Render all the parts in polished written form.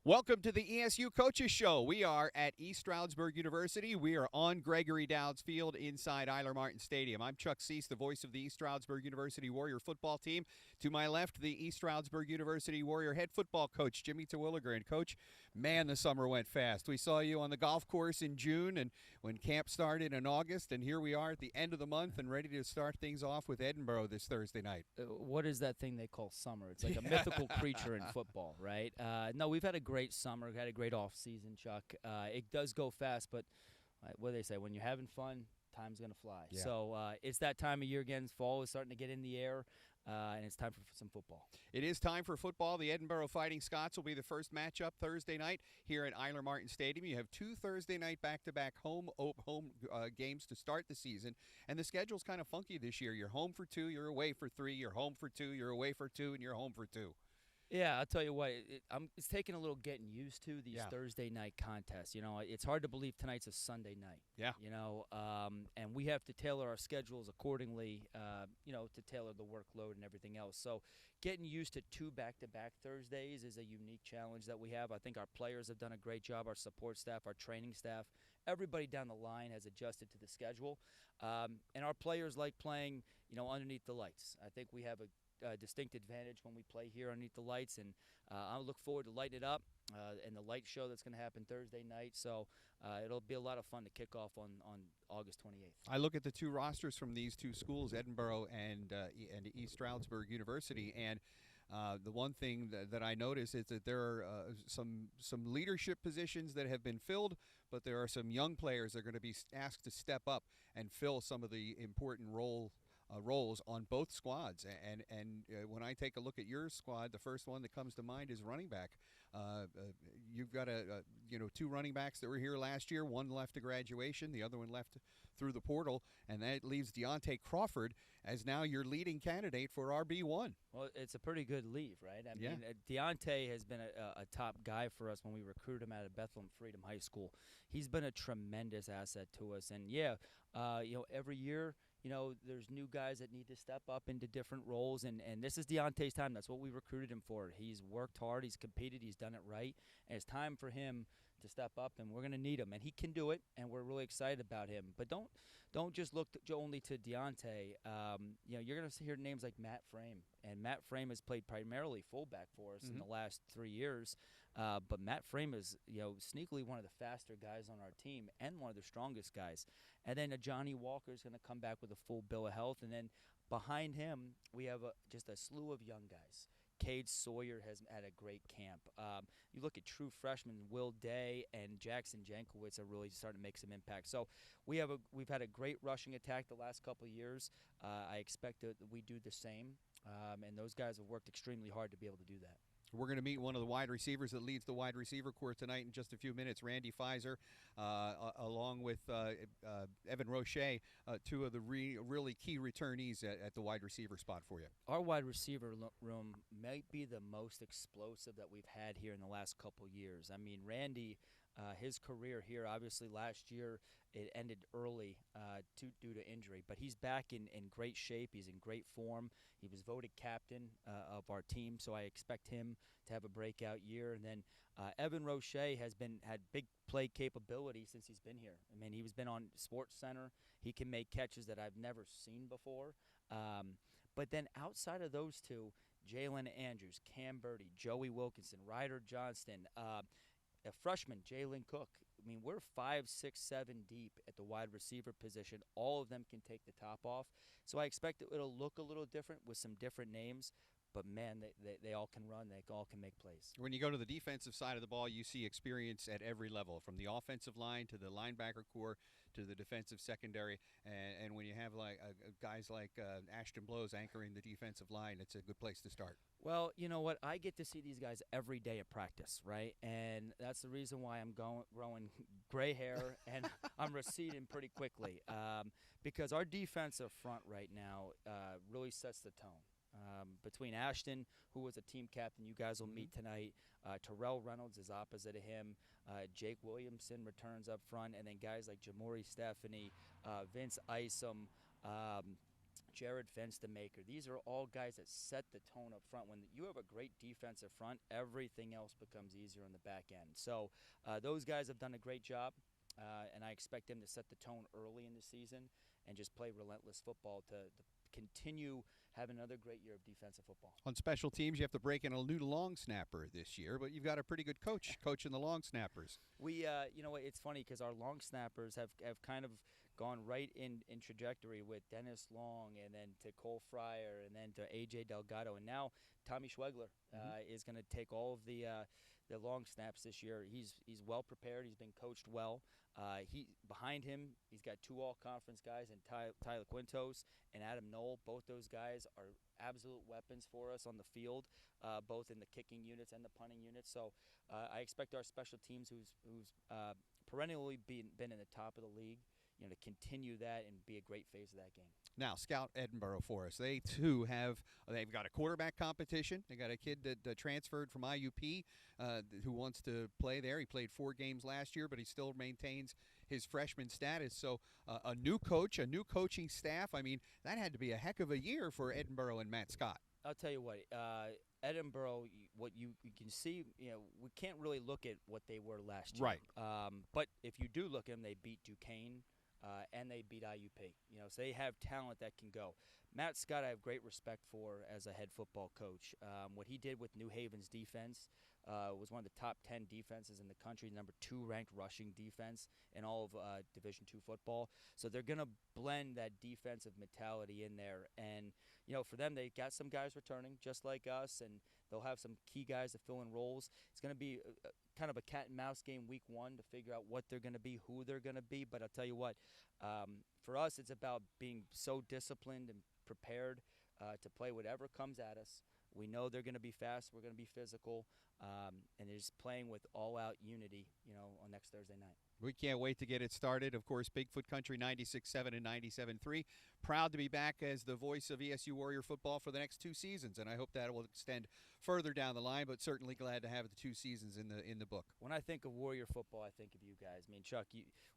Welcome to the ESU Coaches Show. We are at East Stroudsburg University. We are on Gregory Dowds Field inside Eiler Martin Stadium. I'm Chuck Cease, the voice of the East Stroudsburg University Warrior football team. To my left, the East Stroudsburg University Warrior head football coach, Jimmy Terwilliger. And Coach, man, the summer went fast. We saw you on the golf course in June and when camp started in August, and here we are at the end of the month and ready to start things off with Edinboro this Thursday night. What is that thing they call summer? It's like a mythical creature in football, right? No, we've had a great summer. We've had a great off season, Chuck. It does go fast, but what do they say? When you're having fun, time's going to fly. Yeah. So it's that time of year again. Fall is starting to get in the air, and it's time for some football. It is time for football. The Edinboro Fighting Scots will be the first matchup Thursday night here at Eiler Martin Stadium. You have two Thursday night back-to-back home games to start the season, and the schedule's kind of funky this year. You're home for two, you're away for three, you're home for two, you're away for two, and you're home for two. Yeah, I'll tell you what, it's taking a little getting used to these Thursday night contests. You know, it's hard to believe tonight's a Sunday night. Yeah. You know, and we have to tailor our schedules accordingly, to tailor the workload and everything else. So getting used to two back-to-back Thursdays is a unique challenge that we have. I think our players have done a great job, our support staff, our training staff. Everybody down the line has adjusted to the schedule. And our players like playing, underneath the lights. I think we have a distinct advantage when we play here underneath the lights, and I look forward to lighting it up and the light show that's going to happen Thursday night. So it'll be a lot of fun to kick off on August 28th. I look at the two rosters from these two schools, Edinboro and East Stroudsburg University, and the one thing that I notice is that there are some leadership positions that have been filled, but there are some young players that are going to be asked to step up and fill some of the important roles on both squads. And when I take a look at your squad, the first one that comes to mind is running back. You've got two running backs that were here last year. One left to graduation, the other one left through the portal, and that leaves Deontay Crawford as now your leading candidate for RB1. Well, it's a pretty good leave, right? I mean, Deontay has been a top guy for us when we recruited him out of Bethlehem Freedom High School. He's been a tremendous asset to us, and every year, there's new guys that need to step up into different roles, and this is Deontay's time. That's what we recruited him for. He's worked hard, he's competed, he's done it right, and it's time for him to step up, and we're going to need him, and he can do it, and we're really excited about him. But don't just look only to Deontay. You're going to hear names like Matt Frame, and Matt Frame has played primarily fullback for us in the last 3 years. But Matt Frame is, sneakily one of the faster guys on our team and one of the strongest guys. And then Johnny Walker is going to come back with a full bill of health. And then behind him, we have just a slew of young guys. Cade Sawyer has had a great camp. You look at true freshmen, Will Day and Jackson Jankowitz are really starting to make some impact. So we've had a great rushing attack the last couple of years. I expect that we do the same, and those guys have worked extremely hard to be able to do that. We're going to meet one of the wide receivers that leads the wide receiver corps tonight in just a few minutes, Randy Pfizer, along with Evan Roche, two of the really key returnees at the wide receiver spot for you. Our wide receiver room might be the most explosive that we've had here in the last couple years. I mean, Randy, his career here, obviously last year it ended early due to injury, but he's back in great shape. He's in great form. He was voted captain of our team, so I expect him to have a breakout year. And then Evan Roche has had big play capability since he's been here. I mean, he's been on Sports Center. He can make catches that I've never seen before. But then outside of those two, Jalen Andrews, Cam Birdie, Joey Wilkinson, Ryder Johnston, a freshman, Jalen Cook. I mean, we're 5, 6, 7 deep at the wide receiver position. All of them can take the top off. So I expect it'll look a little different with some different names. But, man, they all can run. They all can make plays. When you go to the defensive side of the ball, you see experience at every level, from the offensive line to the linebacker core to the defensive secondary. And when you have guys like Ashton Blows anchoring the defensive line, it's a good place to start. Well, you know what? I get to see these guys every day at practice, right? And that's the reason why I'm growing gray hair and I'm receding pretty quickly, because our defensive front right now really sets the tone. Between Ashton, who was a team captain, you guys will meet tonight. Terrell Reynolds is opposite of him. Jake Williamson returns up front. And then guys like Jamori Stephanie, Vince Isom, Jared Fenstermaker. These are all guys that set the tone up front. When you have a great defensive front, everything else becomes easier on the back end. So those guys have done a great job, and I expect them to set the tone early in the season and just play relentless football to continue having another great year of defensive football. On special teams, you have to break in a new long snapper this year, but you've got a pretty good coach coaching the long snappers. We, you know, it's funny because our long snappers have kind of gone right in trajectory with Dennis Long and then to Cole Fryer and then to A.J. Delgado. And now Tommy Schwegler is going to take all of the long snaps this year. He's well prepared. He's been coached well. Behind him, he's got 2 all-conference guys, and Tyler Quintos and Adam Knoll. Both those guys are absolute weapons for us on the field, both in the kicking units and the punting units. So I expect our special teams, who's perennially been in the top of the league, you know, to continue that and be a great phase of that game. Now, Scout Edinboro for us. They too they've got a quarterback competition. They got a kid that transferred from IUP who wants to play there. He played 4 games last year, but he still maintains his freshman status. So a new coach, a new coaching staff. I mean, that had to be a heck of a year for Edinboro and Matt Scott. I'll tell you what, Edinboro, what you can see, you know, we can't really look at what they were last year. Right. But if you do look at them, they beat Duquesne. And they beat IUP. You know, so they have talent that can go. Matt Scott, I have great respect for as a head football coach. What he did with New Haven's defense was one of the top 10 defenses in the country, number 2 ranked rushing defense in all of Division II football. So they're going to blend that defensive mentality in there. And, you know, for them, they got some guys returning just like us, and they'll have some key guys to fill in roles. It's going to be kind of a cat and mouse game week 1 to figure out what they're going to be, who they're going to be. But I'll tell you what, for us, it's about being so disciplined and prepared to play whatever comes at us. We know they're going to be fast. We're going to be physical, and they're just playing with all-out unity, you know, on next Thursday night. We can't wait to get it started. Of course, Bigfoot Country 96.7 and 97.3. Proud to be back as the voice of ESU Warrior football for the next 2 seasons, and I hope that will extend further down the line, but certainly glad to have the 2 seasons in the book. When I think of Warrior football, I think of you guys. I mean, Chuck,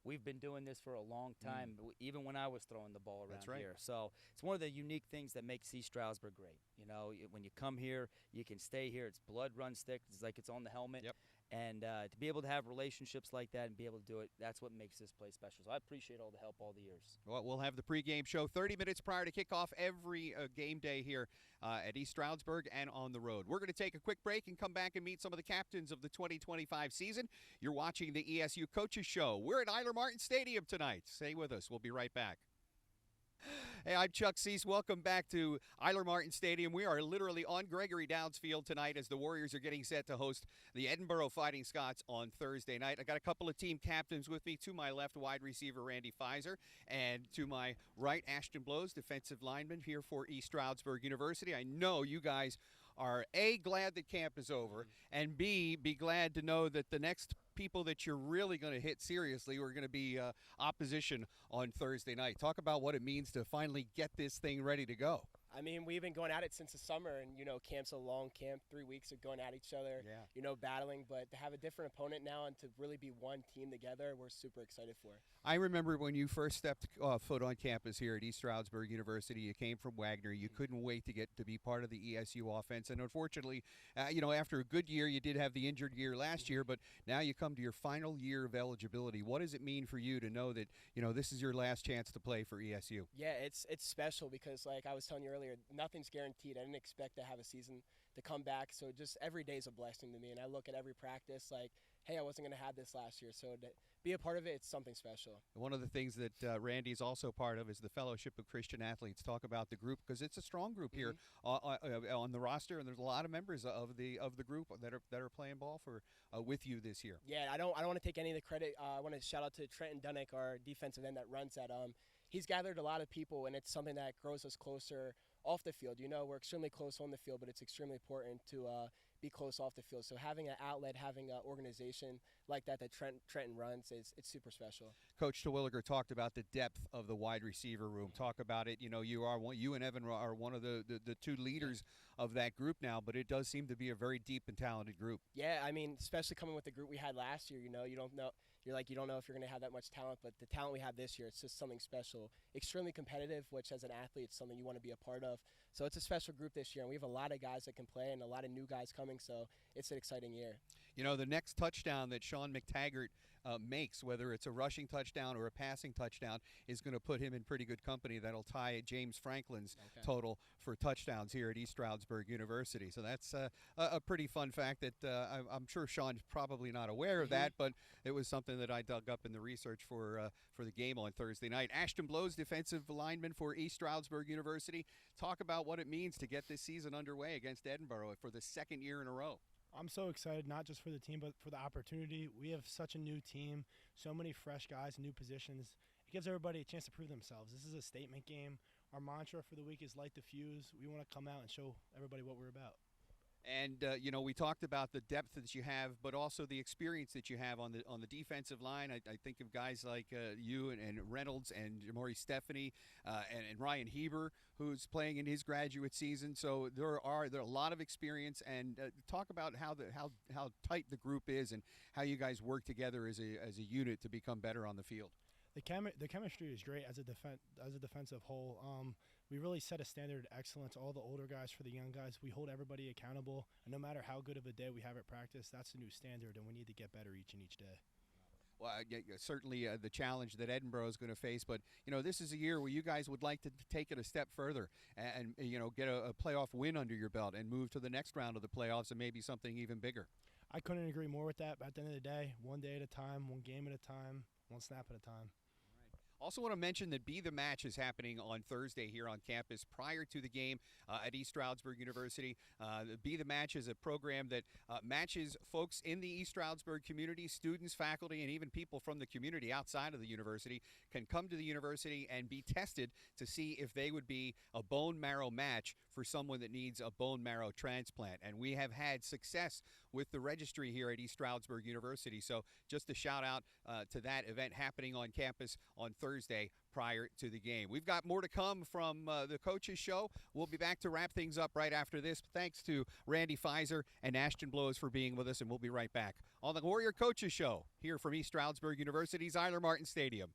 we've been doing this for a long time, even when I was throwing the ball around here. So it's one of the unique things that makes East Stroudsburg great. You know, when you come here, you can stay here. It's blood runs thick. It's like it's on the helmet. Yep. And to be able to have relationships like that and be able to do it, that's what makes this place special. So I appreciate all the help all the years. Well, we'll have the pregame show 30 minutes prior to kickoff every game day here at East Stroudsburg and on the road. We're going to take a quick break and come back and meet some of the captains of the 2025 season. You're watching the ESU Coaches Show. We're at Eiler Martin Stadium tonight. Stay with us. We'll be right back. Hey, I'm Chuck Cease. Welcome back to Eiler Martin Stadium. We are literally on Gregory Downs Field tonight as the Warriors are getting set to host the Edinboro Fighting Scots on Thursday night. I got a couple of team captains with me. To my left, wide receiver Randy Pfizer, and to my right, Ashton Blows, defensive lineman here for East Stroudsburg University. I know you guys are A, glad that camp is over, and B, be glad to know that the next people that you're really going to hit seriously are going to be opposition on Thursday night. Talk about what it means to finally get this thing ready to go. I mean, we've been going at it since the summer, and, you know, camp's a long camp, 3 weeks of going at each other, you know, battling. But to have a different opponent now and to really be one team together, we're super excited for. I remember when you first stepped foot on campus here at East Stroudsburg University. You came from Wagner. You couldn't wait to get to be part of the ESU offense. And unfortunately, you know, after a good year, you did have the injured year last year, but now you come to your final year of eligibility. What does it mean for you to know that, you know, this is your last chance to play for ESU? Yeah, it's special because, like I was telling you earlier, nothing's guaranteed. I didn't expect to have a season to come back, so just every day is a blessing to me. And I look at every practice like, hey, I wasn't going to have this last year, so to be a part of it, it's something special. One of the things that Randy's also part of is the Fellowship of Christian Athletes. Talk about the group, because it's a strong group here on the roster, and there's a lot of members of the group that are playing ball for with you this year. Yeah, I don't want to take any of the credit. I want to shout out to Trenton Dunnick, our defensive end that runs that. He's gathered a lot of people, and it's something that grows us closer off the field. You know, we're extremely close on the field, but it's extremely important to be close off the field. So having an outlet, having an organization like that Trenton runs, it's super special. Coach Terwilliger talked about the depth of the wide receiver room. Talk about it. You know, you and Evan are one of the 2 leaders of that group now, but it does seem to be a very deep and talented group. Yeah, I mean, especially coming with the group we had last year. You know, you don't know. you're like, you don't know if you're going to have that much talent, but the talent we have this year, it's just something special. Extremely competitive, which as an athlete, it's something you want to be a part of. So it's a special group this year, and we have a lot of guys that can play and a lot of new guys coming, so it's an exciting year. You know, the next touchdown that Sean McTaggart makes, whether it's a rushing touchdown or a passing touchdown, is going to put him in pretty good company. That'll tie James Franklin's total for touchdowns here at East Stroudsburg University. So that's a pretty fun fact that I'm sure Sean's probably not aware of that, but it was something that I dug up in the research for the game on Thursday night. Ashton Blows, defensive lineman for East Stroudsburg University. Talk about what it means to get this season underway against Edinboro for the second year in a row. I'm so excited, not just for the team, but for the opportunity. We have such a new team, so many fresh guys, new positions. It gives everybody a chance to prove themselves. This is a statement game. Our mantra for the week is light the fuse. We want to come out and show everybody what we're about. And you know, we talked about the depth that you have, but also the experience that you have on the defensive line. I think of guys like you and Reynolds and Jamori Stephanie and Ryan Heber, who's playing in his graduate season. So there are a lot of experience. And talk about how tight the group is and how you guys work together as a unit to become better on the field. The chemistry is great as a defensive whole. We really set a standard of excellence, all the older guys for the young guys. We hold everybody accountable, and no matter how good of a day we have at practice, that's the new standard, and we need to get better each and each day. Well, certainly the challenge that Edinboro is going to face, but you know, this is a year where you guys would like to take it a step further and you know, get a playoff win under your belt and move to the next round of the playoffs and maybe something even bigger. I couldn't agree more with that. But at the end of the day, one day at a time, one game at a time, one snap at a time. Also want to mention that Be The Match is happening on Thursday here on campus prior to the game at East Stroudsburg University. Be The Match is a program that matches folks in the East Stroudsburg community, students, faculty, and even people from the community outside of the university can come to the university and be tested to see if they would be a bone marrow match for someone that needs a bone marrow transplant. And we have had success with the registry here at East Stroudsburg University. So just a shout out to that event happening on campus on Thursday prior to the game. We've got more to come from the Coaches Show. We'll be back to wrap things up right after this. Thanks to Randy Pfizer and Ashton Blows for being with us, and we'll be right back on the Warrior Coaches Show here from East Stroudsburg University's Eiler Martin Stadium.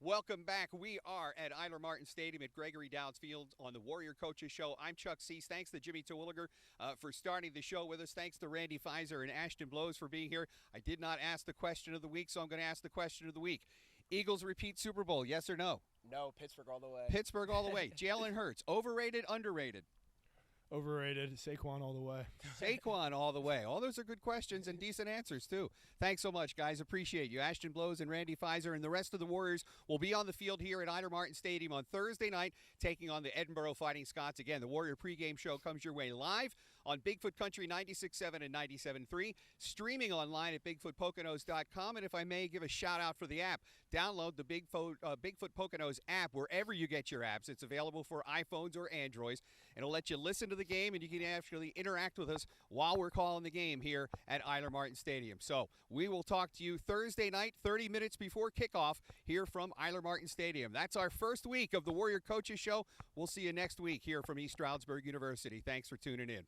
Welcome back. We are at Eiler Martin Stadium at Gregory Dowds Field on the Warrior Coaches Show. I'm Chuck Cease. Thanks to Jimmy Terwilliger for starting the show with us. Thanks to Randy Pfizer and Ashton Blows for being here. I did not ask the question of the week, so I'm going to ask the question of the week. Eagles repeat Super Bowl, yes or no? No, Pittsburgh all the way. Pittsburgh all the way. Jalen Hurts, overrated, underrated? Overrated. Saquon all the way. Saquon all the way. All those are good questions and decent answers, too. Thanks so much, guys. Appreciate you. Ashton Blows and Randy Pfizer and the rest of the Warriors will be on the field here at Eiler Martin Stadium on Thursday night, taking on the Edinboro Fighting Scots. Again, the Warrior pregame show comes your way live on Bigfoot Country 96.7 and 97.3, streaming online at BigfootPoconos.com. And if I may give a shout-out for the app, download the Bigfoot Poconos app wherever you get your apps. It's available for iPhones or Androids. It'll let you listen to the game, and you can actually interact with us while we're calling the game here at Eiler Martin Stadium. So we will talk to you Thursday night, 30 minutes before kickoff here from Eiler Martin Stadium. That's our first week of the Warrior Coaches Show. We'll see you next week here from East Stroudsburg University. Thanks for tuning in.